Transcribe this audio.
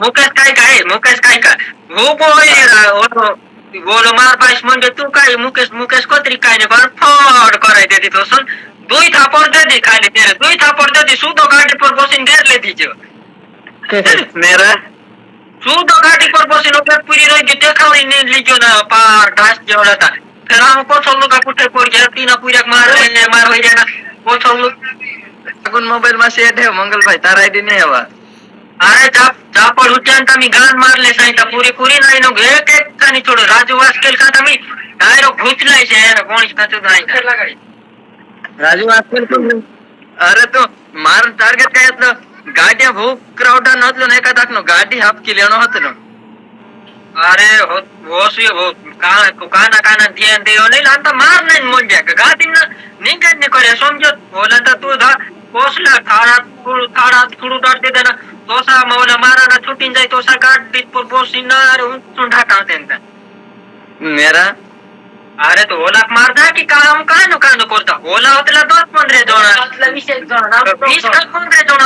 मुकेश काय काय हो बोलो मार पास म्हणजे तू काय मुकेश मुकेश कोतरी काय नाही पण फॉड करायचे तिथं सन दुई थापड़ दे दी खाली तेरे दुई थापड़ दे दी सूदो गाड़ी पर बसिन घेर ले दीजिए मेरा सूदो गाड़ी पर बसिन ओके पूरी रही गई देखावरी नहीं लीजियो ना पार ढास जेवढा था फिर हम को सोलो का पुटे पड़ गया तीना पूरा मार हो जाना वो सोलो अगुन मोबाइल में सेट है मंगल भाई तारा आईडी नहीं है अरे चापड़ उच्चारण तमी गान मारले साईता पूरी पूरी नाही नो एक एक कानी छोड़ो राजू वास्केल का तमी डायरो घुचलाय छे એને કોણી કાચું નાઈ લગાડી राजू वास्केल तो अरे तो मार टार्गेट काय असलं गाड्या भाऊ क्राउड नसलो नाही का टाकनो गाडी हाफ की लेनो हतनो अरे होसी हो काना काना ध्यान देयो नहीं लाता मार नहीं मोन जाके गाडी ना निकट ने करे समझो बोला तो तू धा पोसला थाड़ा थोड़ू डाट दे देना तोसा मौला मारा ना छुट्टी जाए तोसा गाड़ी पर बोसी ना अरे उन ढाका देंदा मेरा अरे तो ओला मार दा की काम कानो कानो करता ओला होतला 10-15 जण 20 जण 20-15 जण